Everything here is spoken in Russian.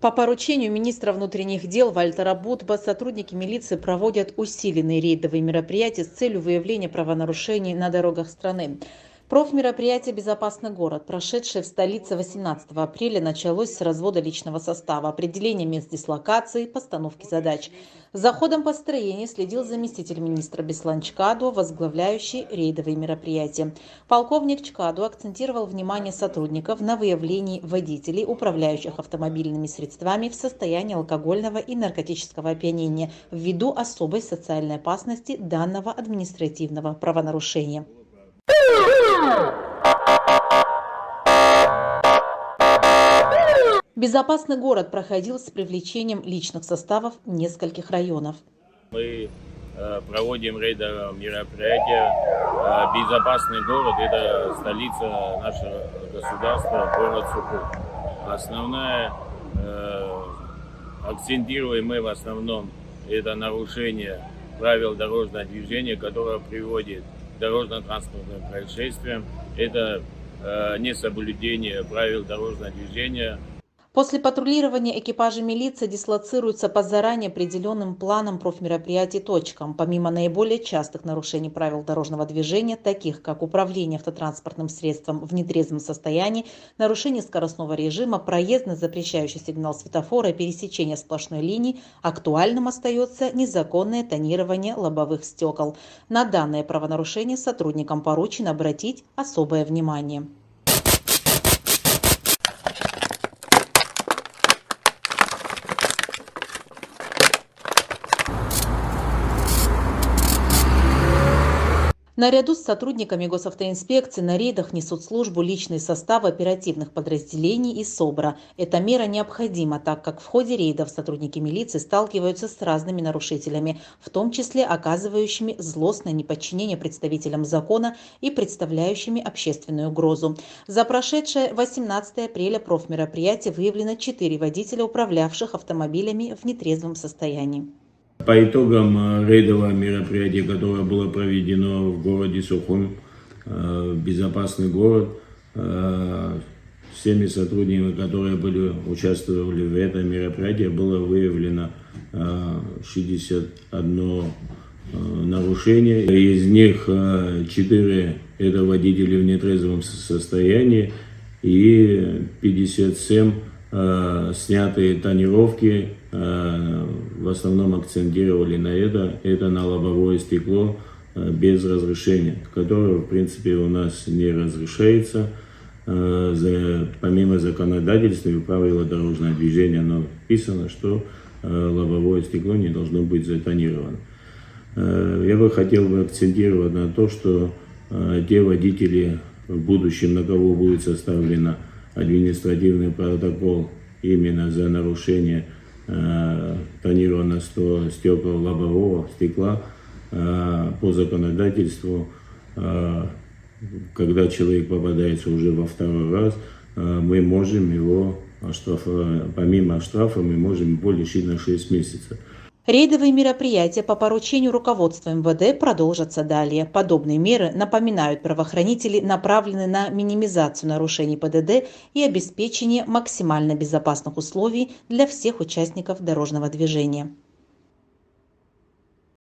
По поручению министра внутренних дел Вальтера Будба сотрудники милиции проводят усиленные рейдовые мероприятия с целью выявления правонарушений на дорогах страны. Профмероприятие «Безопасный город», прошедшее в столице 18 апреля, началось с развода личного состава, определения мест дислокации, постановки задач. За ходом построения следил заместитель министра Беслан Чкаду, возглавляющий рейдовые мероприятия. Полковник Чкаду акцентировал внимание сотрудников на выявлении водителей, управляющих автомобильными средствами в состоянии алкогольного и наркотического опьянения ввиду особой социальной опасности данного административного правонарушения. Безопасный город проходил с привлечением личных составов нескольких районов. Мы проводим рейдовые мероприятия. Безопасный город – это столица нашего государства, город Сухум. Основное, акцентируем мы в основном, это нарушение правил дорожного движения, которое приводит к дорожно-транспортным происшествиям. Это несоблюдение правил дорожного движения. После патрулирования экипажи милиции дислоцируются по заранее определенным планам профмероприятий точкам. Помимо наиболее частых нарушений правил дорожного движения, таких как управление автотранспортным средством в нетрезвом состоянии, нарушение скоростного режима, проезд на запрещающий сигнал светофора и пересечение сплошной линии, актуальным остается незаконное тонирование лобовых стекол. На данное правонарушение сотрудникам поручено обратить особое внимание. Наряду с сотрудниками госавтоинспекции на рейдах несут службу личные составы оперативных подразделений и СОБРа. Эта мера необходима, так как в ходе рейдов сотрудники милиции сталкиваются с разными нарушителями, в том числе оказывающими злостное неподчинение представителям закона и представляющими общественную угрозу. За прошедшее 18 апреля профмероприятие выявлено 4 водителя, управлявших автомобилями в нетрезвом состоянии. По итогам рейдового мероприятия, которое было проведено в городе Сухум, безопасный город, всеми сотрудниками, которые участвовали в этом мероприятии, было выявлено 61 нарушение. Из них 4 это водители в нетрезвом состоянии и 57 снятые тонировки. В основном акцентировали на это на лобовое стекло без разрешения, которое в принципе у нас не разрешается. Помимо законодательства и правила дорожного движения, оно написано, что лобовое стекло не должно быть затонировано. Я бы хотел акцентировать на то, что те водители в будущем, на кого будет составлен административный протокол именно за нарушение тонированных стекол лобового стекла, по законодательству, когда человек попадается уже во второй раз, мы можем его оштрафовать, помимо штрафа мы можем его лишить на 6 месяцев. Рейдовые мероприятия по поручению руководства МВД продолжатся далее. Подобные меры, напоминают правоохранители, направлены на минимизацию нарушений ПДД и обеспечение максимально безопасных условий для всех участников дорожного движения.